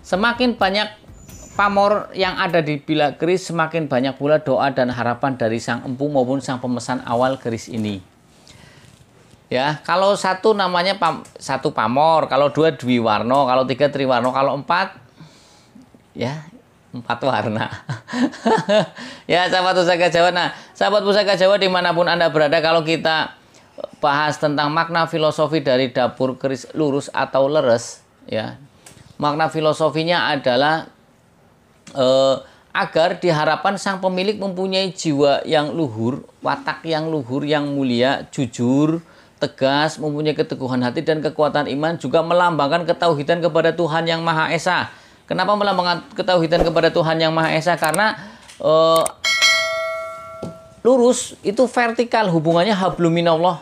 Semakin banyak pamor yang ada di bilah keris, semakin banyak pula doa dan harapan dari sang empu maupun sang pemesan awal keris ini. Ya, kalau satu namanya satu pamor, kalau dua dwiwarno, kalau tiga triwarno, kalau empat ya 4 warna. Ya, sahabat Pusaka Jawa. Nah, sahabat Pusaka Jawa dimanapun Anda berada, kalau kita bahas tentang makna filosofi dari dapur keris lurus atau leres, ya, makna filosofinya adalah agar diharapkan sang pemilik mempunyai jiwa yang luhur, watak yang luhur, yang mulia, jujur, tegas, mempunyai keteguhan hati dan kekuatan iman, juga melambangkan ketauhidan kepada Tuhan Yang Maha Esa. Kenapa melambangkan ketauhidan kepada Tuhan Yang Maha Esa? Karena lurus itu vertikal, hubungannya habluminallah,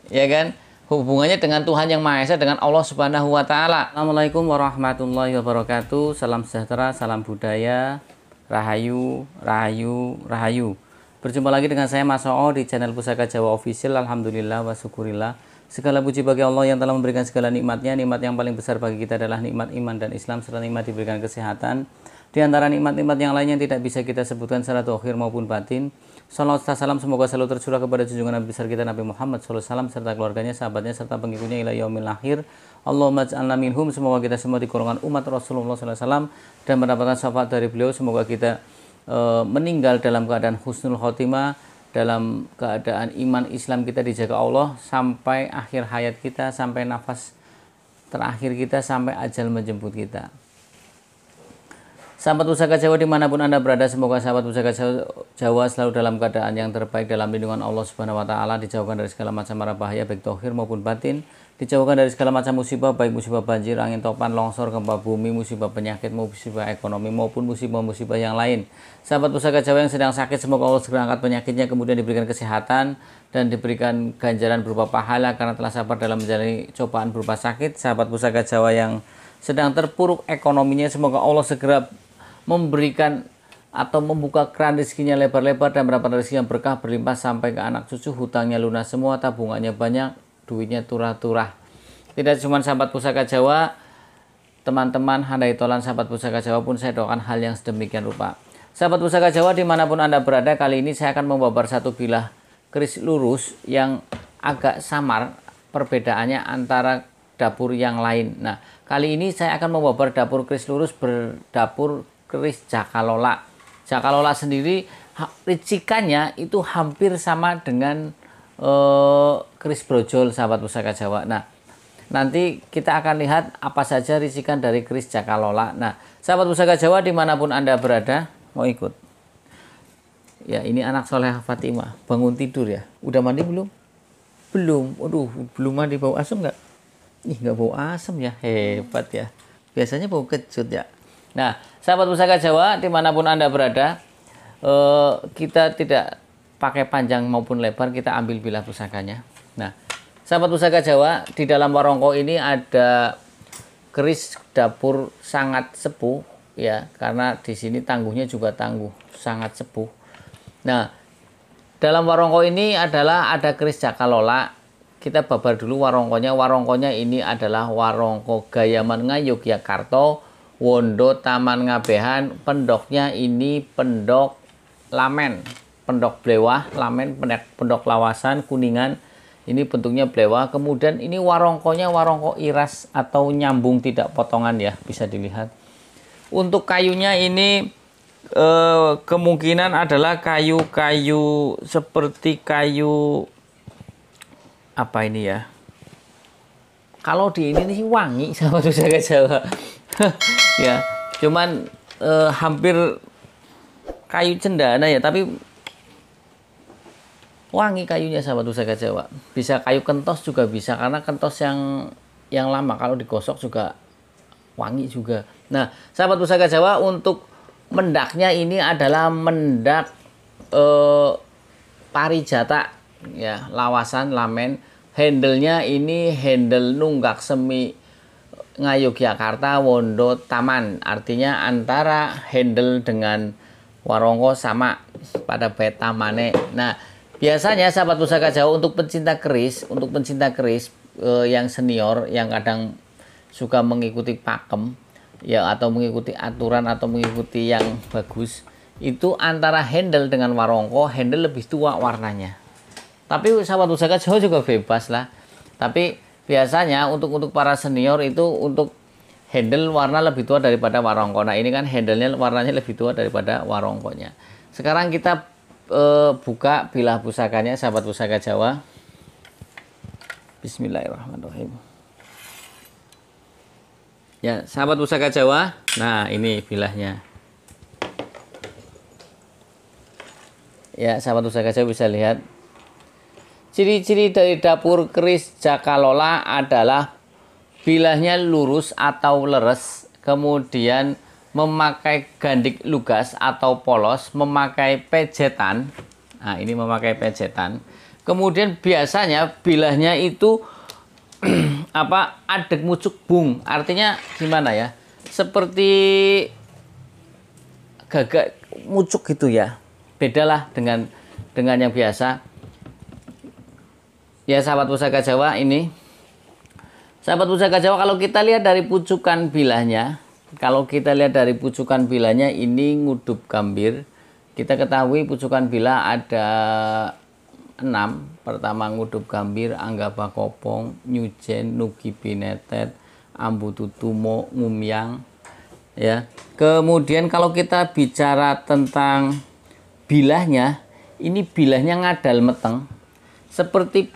ya kan? Hubungannya dengan Tuhan Yang Maha Esa, dengan Allah Subhanahu wa Ta'ala. Assalamualaikum warahmatullahi wabarakatuh. Salam sejahtera, salam budaya, rahayu, rahayu, rahayu. Berjumpa lagi dengan saya Mas Oo di channel Pusaka Jawa Official. Alhamdulillah wa syukurillah. Segala puji bagi Allah yang telah memberikan segala nikmatnya. Nikmat yang paling besar bagi kita adalah nikmat iman dan Islam, serta nikmat diberikan kesehatan. Di antara nikmat-nikmat yang lainnya yang tidak bisa kita sebutkan secara zahir maupun batin. Salawat serta salam semoga selalu tercurah kepada junjungan Nabi besar kita Nabi Muhammad SAW serta keluarganya, sahabatnya serta pengikutnya ila yaumil akhir. Allahumma ij'alna minhum. Semoga kita semua di golongan umat Rasulullah SAW dan mendapatkan syafaat dari beliau. Semoga kita meninggal dalam keadaan husnul khotimah, dalam keadaan iman Islam kita dijaga Allah sampai akhir hayat kita, sampai nafas terakhir kita, sampai ajal menjemput kita. Sahabat Pusaka Jawa dimanapun Anda berada, semoga sahabat Pusaka Jawa selalu dalam keadaan yang terbaik dalam lindungan Allah Subhanahu wa Ta'ala, dijauhkan dari segala macam mara bahaya baik zahir maupun batin, dijauhkan dari segala macam musibah baik musibah banjir, angin topan, longsor, gempa bumi, musibah penyakit, musibah ekonomi maupun musibah-musibah yang lain. Sahabat Pusaka Jawa yang sedang sakit, semoga Allah segera angkat penyakitnya, kemudian diberikan kesehatan dan diberikan ganjaran berupa pahala karena telah sabar dalam menjalani cobaan berupa sakit. Sahabat Pusaka Jawa yang sedang terpuruk ekonominya, semoga Allah segera memberikan atau membuka keran rezekinya lebar-lebar dan mendapat rezeki yang berkah berlimpah sampai ke anak cucu, hutangnya lunas semua, tabungannya banyak, duitnya turah-turah. Tidak cuma sahabat Pusaka Jawa, teman-teman handai tolan sahabat Pusaka Jawa pun saya doakan hal yang sedemikian rupa. Sahabat Pusaka Jawa dimanapun Anda berada, kali ini saya akan membabar satu bilah keris lurus yang agak samar perbedaannya antara dapur yang lain. Nah, kali ini saya akan membabar dapur keris lurus berdapur keris Jakalola. Jakalola sendiri ricikannya itu hampir sama dengan keris brojol sahabat Pusaka Jawa. Nah, nanti kita akan lihat apa saja ricikan dari keris Jakalola. Nah, sahabat Pusaka Jawa dimanapun Anda berada, mau ikut? Ya, ini anak soleh Fatimah bangun tidur ya. Udah mandi belum? Belum. Waduh, belum mandi. Bau asem nggak? Ih, nggak bau asem ya, hebat ya. Biasanya bau kecut ya. Nah, sahabat Pusaka Jawa dimanapun Anda berada, kita tidak pakai panjang maupun lebar, kita ambil bilah pusakanya. Nah, sahabat Pusaka Jawa, di dalam warongko ini ada keris dapur sangat sepuh ya, karena di sini tangguhnya juga tangguh sangat sepuh. Nah, dalam warongko ini adalah ada keris Jakalola. Kita babar dulu warongkonya. Warongkonya ini adalah warongko Gayaman Ngayogyakarta, Wondo Taman Ngabehan. Pendoknya ini pendok Lamen, pendok Blewah, Lamen, pendok Lawasan, Kuningan. Ini bentuknya Blewah. Kemudian ini warongkonya warongko iras atau nyambung tidak potongan ya, bisa dilihat. Untuk kayunya ini kemungkinan adalah kayu-kayu seperti kayu apa ini ya? Kalau di ini sih wangi sama Pusaka Jawa. Ya, cuman hampir kayu cendana ya, tapi wangi kayunya sahabat Pusaka Jawa. Bisa kayu kentos juga bisa, karena kentos yang lama kalau digosok juga wangi juga. Nah, sahabat Pusaka Jawa, untuk mendaknya ini adalah mendak parijata ya, Lawasan, Lamen. Handle-nya ini handle Nunggak Semi Ngayogyakarta, Wondo Taman. Artinya antara handle dengan warongko sama pada beta mane. Nah, biasanya sahabat Pusaka Jawa untuk pencinta keris yang senior yang kadang suka mengikuti pakem, ya, atau mengikuti aturan atau mengikuti yang bagus, itu antara handle dengan warongko, handle lebih tua warnanya. Tapi sahabat pusaka Jawa juga bebas lah. Tapi biasanya untuk para senior itu untuk handle warna lebih tua daripada warongko. Nah, ini kan handle-nya warnanya lebih tua daripada warongkonya. Sekarang kita buka bilah pusakanya sahabat pusaka Jawa. Bismillahirrahmanirrahim. Ya, sahabat pusaka Jawa. Nah, ini bilahnya. Ya, sahabat pusaka Jawa bisa lihat. Ciri-ciri dari dapur keris Jakalola adalah bilahnya lurus atau leres, kemudian memakai gandik lugas atau polos, memakai pejetan. Nah, ini memakai pejetan. Kemudian biasanya bilahnya itu adek mucuk bung. Artinya gimana ya? Seperti gagak mucuk gitu ya. Bedalah dengan yang biasa. Ya, sahabat pusaka Jawa ini. Sahabat pusaka Jawa, kalau kita lihat dari pucukan bilahnya, ini ngudup gambir. Kita ketahui pucukan bilah ada 6. Pertama ngudup gambir, anggapa kopong, nyujen, nugi binetet, ambu tutumo, ngumyang. Ya. Kemudian kalau kita bicara tentang bilahnya, ini bilahnya ngadal meteng. Seperti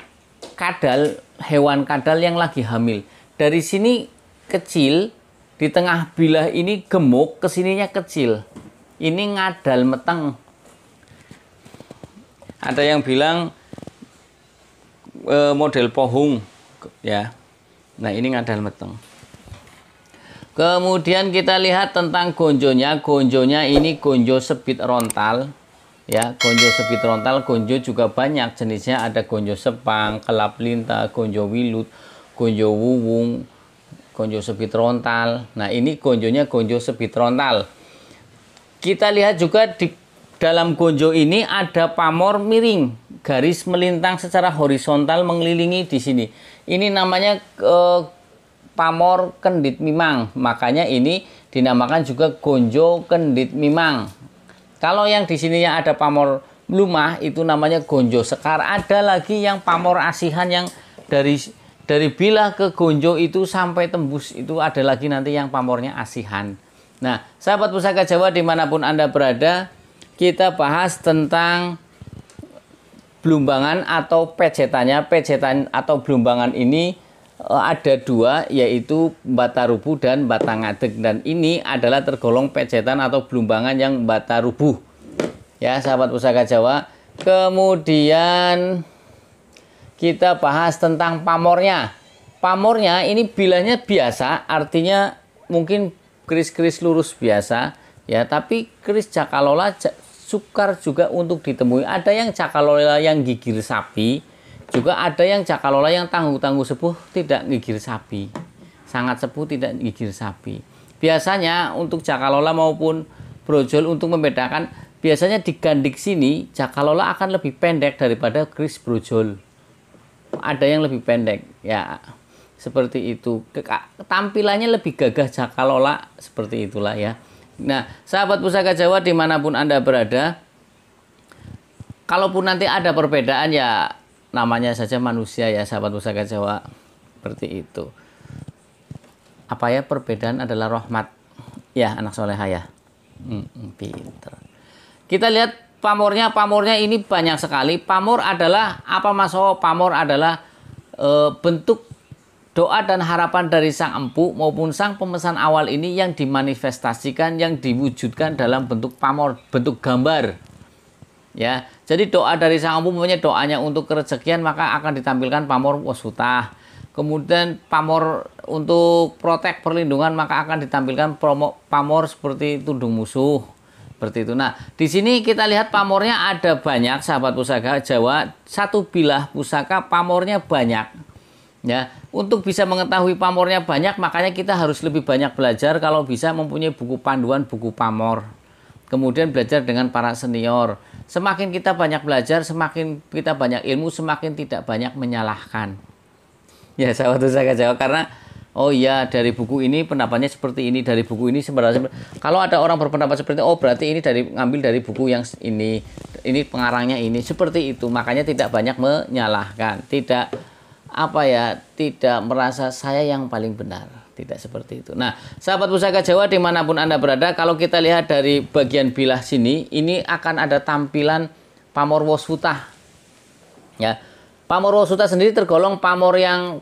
kadal, hewan kadal yang lagi hamil. Dari sini kecil, di tengah bilah ini gemuk, kesininya kecil. Ini ngadal meteng. Ada yang bilang model pohung, ya. Nah, ini ngadal meteng. Kemudian kita lihat tentang gonjonya. Gonjonya ini gonjo sebit rontal. Ya, gonjo sebit rontal. Gonjo juga banyak jenisnya. Ada gonjo sepang, kelap lintah, gonjo wilut, gonjo wuwung, gonjo sebit rontal. Nah, ini gonjonya gonjo sebit rontal. Kita lihat juga di dalam gonjo ini ada pamor miring, garis melintang secara horizontal mengelilingi di sini. Ini namanya pamor kendit mimang. Makanya ini dinamakan juga gonjo kendit mimang. Kalau yang di sininya ada pamor lumah, itu namanya gonjo sekar. Ada lagi yang pamor asihan yang dari bilah ke gonjo itu sampai tembus, itu ada lagi nanti yang pamornya asihan. Nah, sahabat pusaka Jawa dimanapun Anda berada, kita bahas tentang blumbangan atau pejetannya. Pejetan atau blumbangan ini ada 2, yaitu batarubuh dan batangadeg. Dan ini adalah tergolong pejetan atau blumbangan yang batarubuh. Ya, sahabat pusaka Jawa. Kemudian kita bahas tentang pamornya. Pamornya ini bilahnya biasa, artinya mungkin keris-keris lurus biasa, ya. Tapi keris Jakalola sukar juga untuk ditemui. Ada yang Jakalola yang gigir sapi, juga ada yang Jakalola yang tangguh-tangguh sepuh tidak gigir sapi, sangat sepuh tidak gigir sapi. Biasanya untuk Jakalola maupun brojol, untuk membedakan, biasanya di gandik sini Jakalola akan lebih pendek daripada keris brojol. Ada yang lebih pendek, ya. Seperti itu. Tampilannya lebih gagah Jakalola, seperti itulah ya. Nah, sahabat pusaka Jawa dimanapun Anda berada, kalaupun nanti ada perbedaan, ya namanya saja manusia ya, sahabat pusaka Jawa. Seperti itu. Apa ya, perbedaan adalah rahmat. Ya, anak soleha ya. Pinter. Kita lihat pamornya. Pamornya ini banyak sekali. Pamor adalah apa, Mas? Pamor adalah bentuk doa dan harapan dari sang empu maupun sang pemesan awal ini yang dimanifestasikan, yang diwujudkan dalam bentuk pamor, bentuk gambar. Ya, jadi doa dari sang empu, punya doanya untuk kerezekian, maka akan ditampilkan pamor wasutah. Kemudian pamor untuk protek perlindungan, maka akan ditampilkan pamor seperti tundung musuh. Seperti itu. Nah, di sini kita lihat pamornya ada banyak, sahabat pusaka Jawa. Satu bilah pusaka pamornya banyak. Ya, untuk bisa mengetahui pamornya banyak, makanya kita harus lebih banyak belajar. Kalau bisa mempunyai buku panduan, buku pamor. Kemudian belajar dengan para senior. Semakin kita banyak belajar, semakin kita banyak ilmu, semakin tidak banyak menyalahkan. Ya, sahabat pusaka Jawa, karena Oh iya, dari buku ini pendapatnya seperti ini, dari buku ini sebenarnya. Kalau ada orang berpendapat seperti itu, oh berarti ini ngambil dari buku yang ini pengarangnya ini, seperti itu. Makanya tidak banyak menyalahkan, tidak tidak merasa saya yang paling benar, tidak seperti itu. Nah, sahabat Pusaka Jawa dimanapun Anda berada, kalau kita lihat dari bagian bilah sini, ini akan ada tampilan pamor woswutah, ya. Pamor woswutah sendiri tergolong pamor yang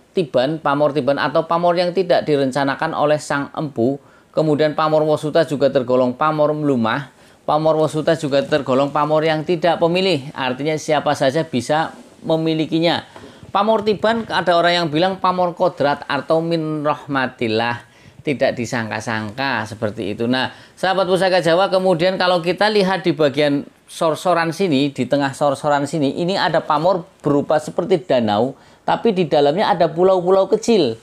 pamor tiban atau pamor yang tidak direncanakan oleh sang empu. Kemudian pamor woswutah juga tergolong pamor mlumah. Pamor woswutah juga tergolong pamor yang tidak pemilih, artinya siapa saja bisa memilikinya. Pamor tiban ada orang yang bilang pamor kodrat atau min rahmatillah, tidak disangka-sangka seperti itu. Nah, sahabat Pusaka Jawa, kemudian kalau kita lihat di bagian sorsoran sini, di tengah sorsoran sini, ini ada pamor berupa seperti danau, tapi di dalamnya ada pulau-pulau kecil.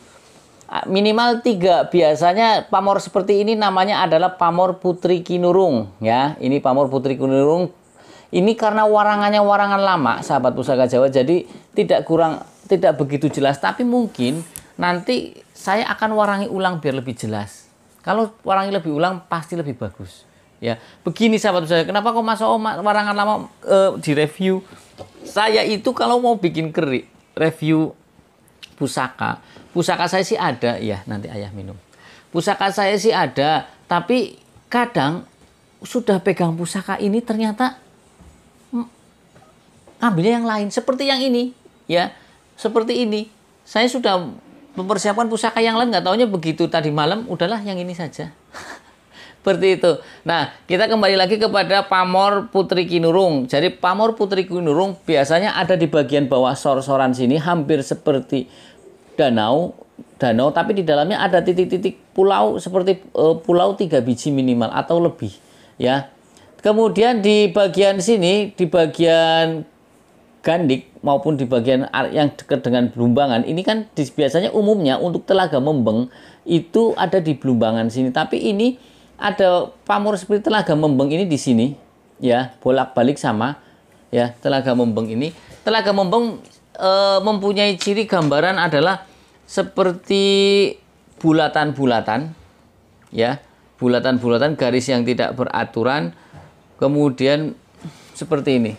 Minimal 3. Biasanya pamor seperti ini namanya adalah pamor Putri Kinurung, ya. Ini pamor Putri Kinurung. Ini karena warangannya warangan lama, sahabat Pusaka Jawa, jadi tidak begitu jelas, tapi mungkin nanti saya akan warangi ulang biar lebih jelas. Kalau warangi lebih ulang pasti lebih bagus. Ya, begini sahabat Pusaka, kenapa kok Mas warangan lama direview? Saya itu kalau mau bikin review pusaka saya sih ada, ya nanti ayah minum. Pusaka saya sih ada, tapi kadang sudah pegang pusaka ini ternyata ambilnya yang lain, seperti yang ini, ya, seperti ini. Saya sudah mempersiapkan pusaka yang lain, nggak taunya begitu tadi malam, udahlah yang ini saja. Seperti itu. Nah, kita kembali lagi kepada pamor Putri Kinurung. Jadi pamor Putri Kinurung biasanya ada di bagian bawah sorsoran sini, hampir seperti danau, tapi di dalamnya ada titik-titik pulau seperti pulau 3 biji minimal atau lebih, ya. Kemudian di bagian sini, di bagian gandik maupun di bagian yang dekat dengan Blumbangan, ini kan biasanya umumnya untuk Telaga Membeng itu ada di Blumbangan sini, tapi ini ada pamor seperti Telaga Membeng ini di sini, ya, bolak-balik sama, ya, Telaga Membeng ini. Telaga Membeng mempunyai ciri gambaran adalah seperti bulatan-bulatan, ya, bulatan-bulatan, garis yang tidak beraturan, kemudian seperti ini.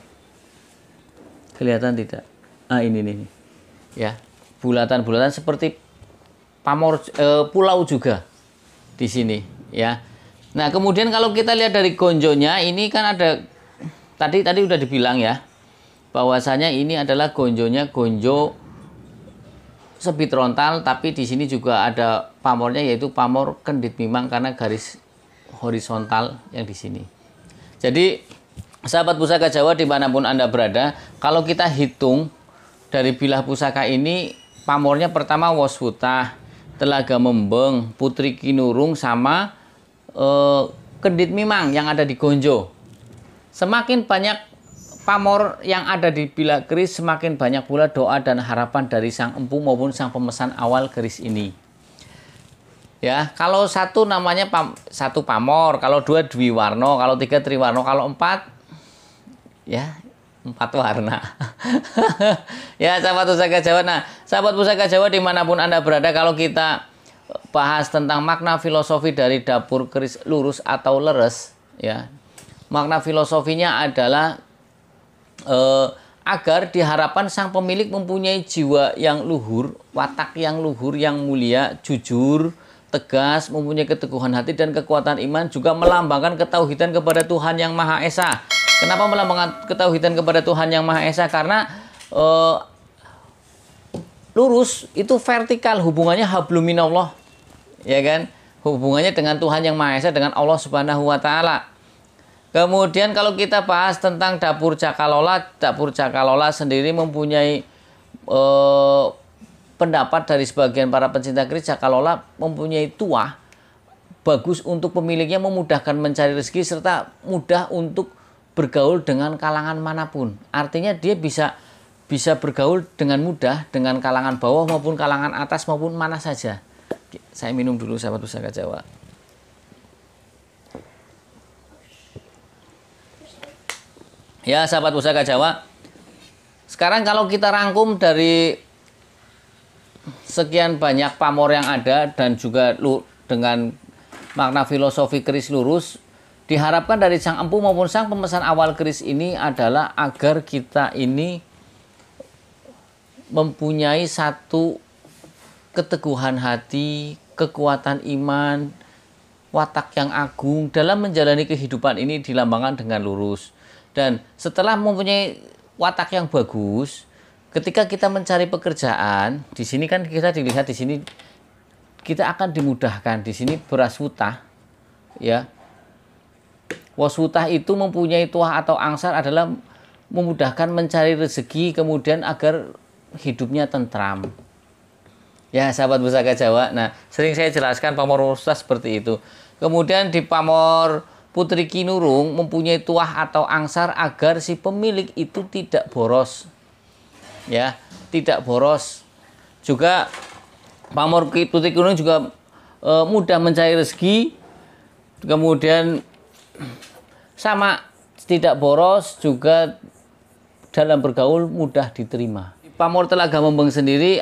Kelihatan tidak? Ah, ini nih, ya, bulatan-bulatan seperti pamor pulau juga di sini, ya. Nah, kemudian kalau kita lihat dari gonjonya, ini kan ada tadi udah dibilang, ya, bahwasanya ini adalah gonjonya gonjo sebit rontal, tapi di sini juga ada pamornya, yaitu pamor kendit mimang karena garis horizontal yang di sini. Jadi sahabat Pusaka Jawa dimanapun Anda berada, kalau kita hitung dari bilah pusaka ini, pamornya pertama Woswutah, Telaga Membeng, Putri Kinurung, sama kendit mimang yang ada di gonjo. Semakin banyak pamor yang ada di bilah keris, semakin banyak pula doa dan harapan dari sang empu maupun sang pemesan awal keris ini. Ya, kalau satu namanya satu pamor, kalau dua dwiwarno, kalau tiga triwarno, kalau empat, ya, 4 warna. Ya, sahabat Pusaka Jawa. Nah, sahabat Pusaka Jawa dimanapun Anda berada, kalau kita bahas tentang makna filosofi dari dapur keris lurus atau leres, ya, makna filosofinya adalah agar diharapkan sang pemilik mempunyai jiwa yang luhur, watak yang luhur, yang mulia, jujur, tegas, mempunyai keteguhan hati dan kekuatan iman, juga melambangkan ketauhidan kepada Tuhan Yang Maha Esa. Kenapa melambangkan ketauhidan kepada Tuhan Yang Maha Esa? Karena lurus itu vertikal, hubungannya habluminallah, ya kan? Hubungannya dengan Tuhan Yang Maha Esa, dengan Allah Subhanahu wa Ta'ala. Kemudian kalau kita bahas tentang dapur Cakalola sendiri mempunyai pendapat dari sebagian para pencinta keris. Cakalola mempunyai tuah bagus untuk pemiliknya, memudahkan mencari rezeki serta mudah untuk bergaul dengan kalangan manapun. Artinya dia bisa bergaul dengan mudah dengan kalangan bawah maupun kalangan atas maupun mana saja. Saya minum dulu sahabat Pusaka Jawa. Ya, sahabat Pusaka Jawa, sekarang kalau kita rangkum dari sekian banyak pamor yang ada dan juga dengan makna filosofi keris lurus, diharapkan dari sang empu maupun sang pemesan awal keris ini adalah agar kita ini mempunyai satu keteguhan hati, kekuatan iman, watak yang agung dalam menjalani kehidupan ini dilambangkan dengan lurus. Dan setelah mempunyai watak yang bagus, ketika kita mencari pekerjaan, di sini kan kita dilihat di sini kita akan dimudahkan. Di sini beraswutah, ya. Waswutah itu mempunyai tuah atau angsar adalah memudahkan mencari rezeki, kemudian agar hidupnya tentram. Ya, sahabat Pusaka Jawa. Nah, sering saya jelaskan pamor waswutah seperti itu. Kemudian di pamor Putri Kinurung mempunyai tuah atau angsar agar si pemilik itu tidak boros. Ya, tidak boros. Juga pamor Putri Kinurung juga mudah mencari rezeki. Kemudian sama tidak boros, juga dalam bergaul mudah diterima. Pamor Telaga Membeng sendiri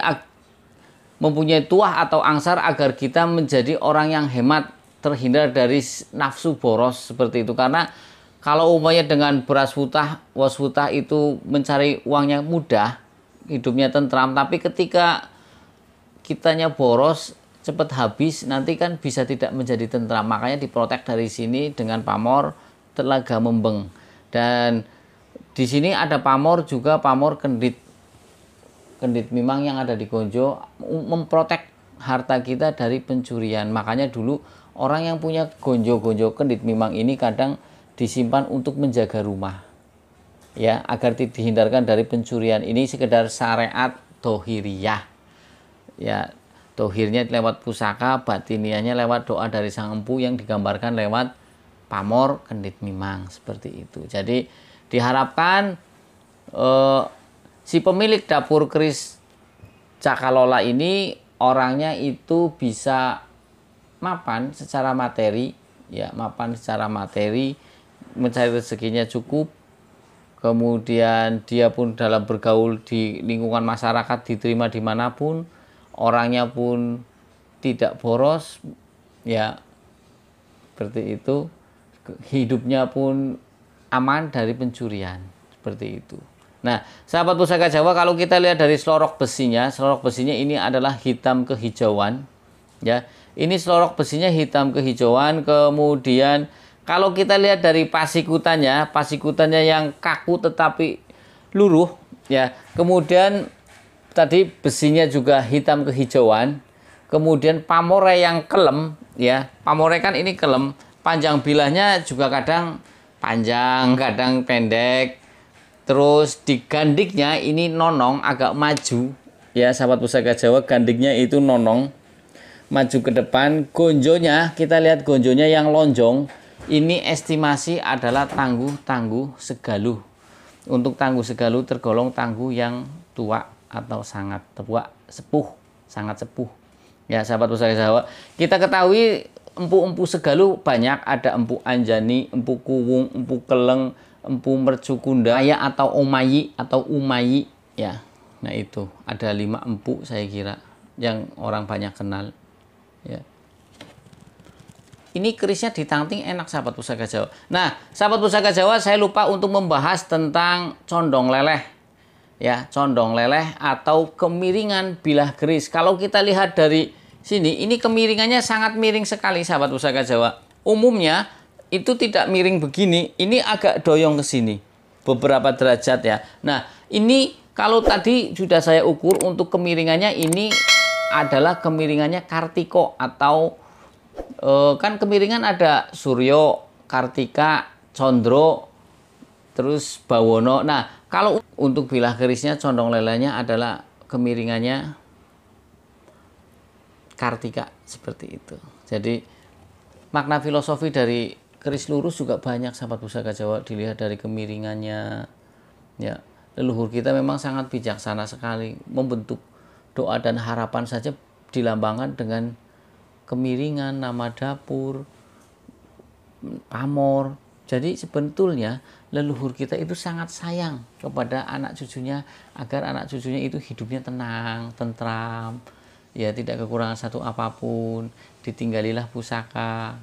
mempunyai tuah atau angsar agar kita menjadi orang yang hemat, terhindar dari nafsu boros seperti itu. Karena kalau umpamanya dengan beraswutah, waswutah itu mencari uangnya mudah, hidupnya tentram, tapi ketika kitanya boros, cepat habis, nanti kan bisa tidak menjadi tentram. Makanya diprotek dari sini dengan pamor Telaga Membeng. Dan di sini ada pamor juga, pamor Kendit Mimang yang ada di Gonjo, memprotek harta kita dari pencurian. Makanya dulu orang yang punya gonjo-gonjo Kendit Mimang ini kadang disimpan untuk menjaga rumah, ya, agar dihindarkan dari pencurian. Ini sekedar syariat dohiriyah, ya. Dohirnya lewat pusaka, batiniahnya lewat doa dari sang empu yang digambarkan lewat pamor Kendit Mimang, seperti itu. Jadi diharapkan si pemilik dapur keris Cakalola ini orangnya itu bisa mapan secara materi, ya, mapan secara materi, mencari rezekinya cukup, kemudian dia pun dalam bergaul di lingkungan masyarakat diterima dimanapun, orangnya pun tidak boros, ya, seperti itu. Hidupnya pun aman dari pencurian, seperti itu. Nah, sahabat Pusaka Jawa, kalau kita lihat dari selorok besinya ini adalah hitam kehijauan, ya. Ini selorok besinya hitam kehijauan. Kemudian kalau kita lihat dari pasikutannya yang kaku tetapi luruh, ya. Kemudian tadi besinya juga hitam kehijauan. Kemudian pamore yang kelem, ya. Pamore kan ini kelem. Panjang bilahnya juga kadang panjang, kadang pendek. Terus di gandiknya ini nonong, agak maju. Ya, sahabat Pusaka Jawa, gandiknya itu nonong, maju ke depan. Gonjonya, kita lihat gonjonya yang lonjong. Ini estimasi adalah tangguh segaluh. Untuk tangguh segaluh tergolong tangguh yang tua atau sangat tua, sepuh, sangat sepuh. Ya, sahabat Pusaka Jawa, kita ketahui empu-empu segaluh banyak, ada empu Anjani, empu Kuwung, empu Keleng, empu Mercukunda, atau Omayi atau Umayi, ya. Nah, itu ada 5 empu saya kira yang orang banyak kenal, ya. Ini kerisnya ditangting enak, sahabat Pusaka Jawa. Nah, sahabat Pusaka Jawa, saya lupa untuk membahas tentang condong leleh, ya, condong leleh atau kemiringan bilah keris. Kalau kita lihat dari sini, ini kemiringannya sangat miring sekali, sahabat Pusaka Jawa. Umumnya itu tidak miring begini, ini agak doyong ke sini beberapa derajat, ya. Nah, ini kalau tadi sudah saya ukur untuk kemiringannya, ini adalah kemiringannya Kartiko atau kan kemiringan ada Suryo, Kartika, Condro, terus Bawono. Nah, kalau untuk bilah kerisnya condong lelehnya adalah kemiringannya Kartika, seperti itu. Jadi makna filosofi dari keris lurus juga banyak, sahabat Pusaka Jawa. Dilihat dari kemiringannya, ya, leluhur kita memang sangat bijaksana sekali, membentuk doa dan harapan saja dilambangkan dengan kemiringan, nama dapur, pamor. Jadi sebetulnya leluhur kita itu sangat sayang kepada anak cucunya agar anak cucunya itu hidupnya tenang, tentram, ya tidak kekurangan satu apapun, ditinggalilah pusaka.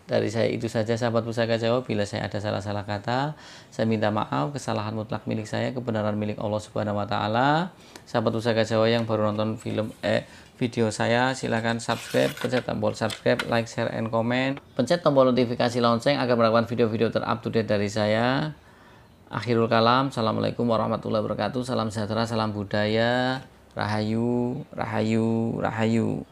Dari saya itu saja sahabat Pusaka Jawa. Bila saya ada salah-salah kata, saya minta maaf. Kesalahan mutlak milik saya, kebenaran milik Allah Subhanahu wa taala. Sahabat Pusaka Jawa yang baru nonton video saya, silahkan subscribe, pencet tombol subscribe, like, share, and comment. Pencet tombol notifikasi lonceng agar mendapatkan video-video terupdate dari saya. Akhirul kalam, assalamualaikum warahmatullahi wabarakatuh. Salam sejahtera, salam budaya, rahayu, rahayu, rahayu.